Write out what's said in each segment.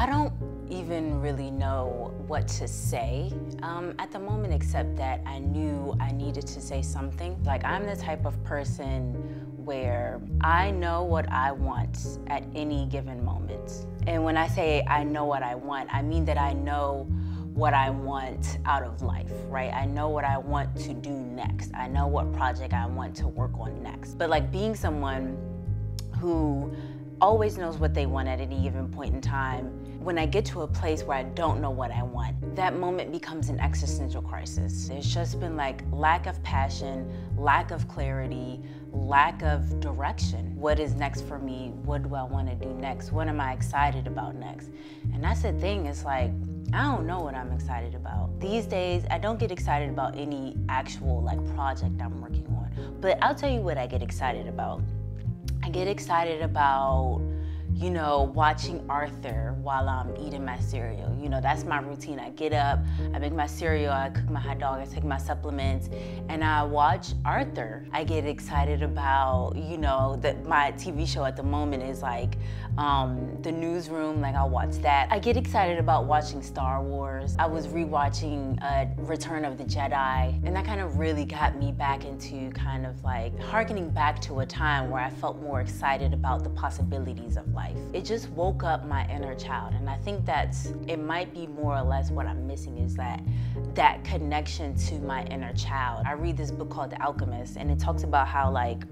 I don't even really know what to say at the moment, except that I knew I needed to say something. Like, I'm the type of person where I know what I want at any given moment. And when I say I know what I want, I mean that I know what I want out of life, right? I know what I want to do next. I know what project I want to work on next. But like, being someone who always knows what they want at any given point in time, when I get to a place where I don't know what I want, that moment becomes an existential crisis. There's just been like lack of passion, lack of clarity, lack of direction. What is next for me? What do I want to do next? What am I excited about next? And that's the thing, it's like, I don't know what I'm excited about. These days, I don't get excited about any actual like project I'm working on. But I'll tell you what I get excited about. I get excited about, you know, watching Arthur while I'm eating my cereal. You know, that's my routine. I get up, I make my cereal, I cook my hot dog, I take my supplements, and I watch Arthur. I get excited about, you know, that my TV show at the moment is like The Newsroom, like I'll watch that. I get excited about watching Star Wars. I was rewatching Return of the Jedi, and that kind of really got me back into kind of like harkening back to a time where I felt more excited about the possibilities of life. It just woke up my inner child, and I think it might be more or less what I'm missing, is that connection to my inner child. I read this book called The Alchemist, and it talks about how like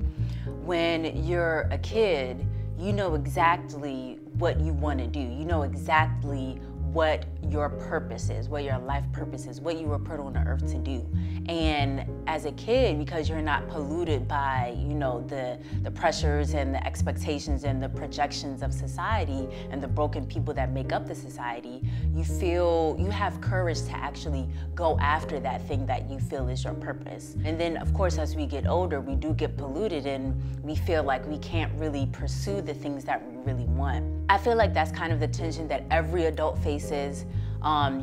when you're a kid, you know exactly what you want to do. You know exactly what your purpose is, what your life purpose is, what you were put on the earth to do. And as a kid, because you're not polluted by, you know, the pressures and the expectations and the projections of society and the broken people that make up the society, you have courage to actually go after that thing that you feel is your purpose. And then, of course, as we get older, we do get polluted and we feel like we can't really pursue the things that we really want. I feel like that's kind of the tension that every adult faces.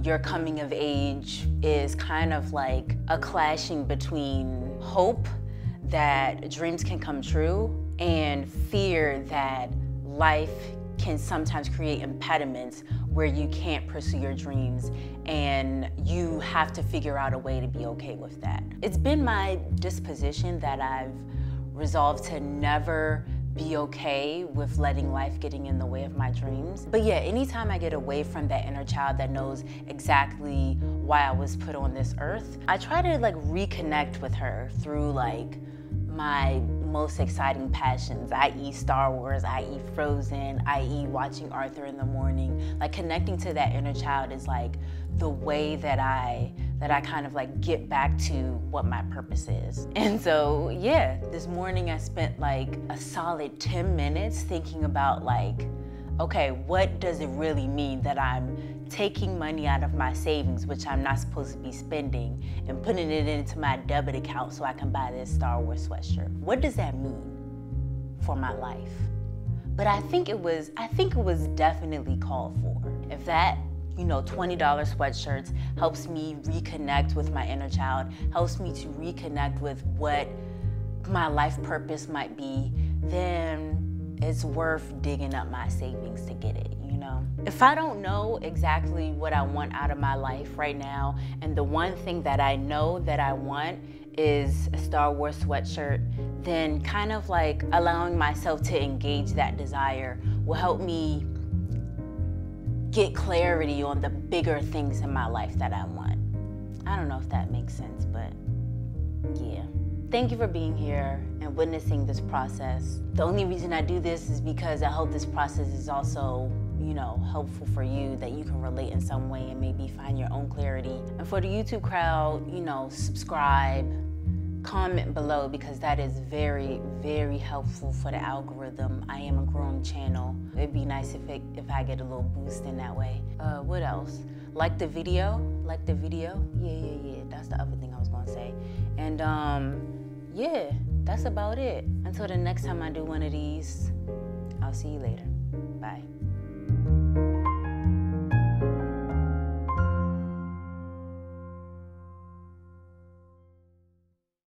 Your coming of age is kind of like a clashing between hope that dreams can come true and fear that life can sometimes create impediments where you can't pursue your dreams, and you have to figure out a way to be okay with that. It's been my disposition that I've resolved to never be okay with letting life getting in the way of my dreams. But yeah, anytime I get away from that inner child that knows exactly why I was put on this earth, I try to like reconnect with her through like my most exciting passions, i.e. Star Wars, i.e. Frozen, i.e. watching Arthur in the morning. Like, connecting to that inner child is like the way that I kind of like get back to what my purpose is. And so yeah, this morning I spent like a solid 10 minutes thinking about like, okay, what does it really mean that I'm taking money out of my savings, which I'm not supposed to be spending, and putting it into my debit account so I can buy this Star Wars sweatshirt? What does that mean for my life? But I think it was definitely called for. If that, you know, $20 sweatshirts helps me reconnect with my inner child, helps me to reconnect with what my life purpose might be, then it's worth digging up my savings to get it, you know? If I don't know exactly what I want out of my life right now, and the one thing that I know that I want is a Star Wars sweatshirt, then kind of like allowing myself to engage that desire will help me get clarity on the bigger things in my life that I want. I don't know if that makes sense, but yeah. Thank you for being here and witnessing this process. The only reason I do this is because I hope this process is also, you know, helpful for you, that you can relate in some way and maybe find your own clarity. And for the YouTube crowd, you know, subscribe, comment below, because that is very, very helpful for the algorithm. I am a growing channel. It'd be nice if I get a little boost in that way. What else? Like the video. Yeah, that's the other thing I was gonna say. And yeah, that's about it. Until the next time I do one of these, I'll see you later. Bye.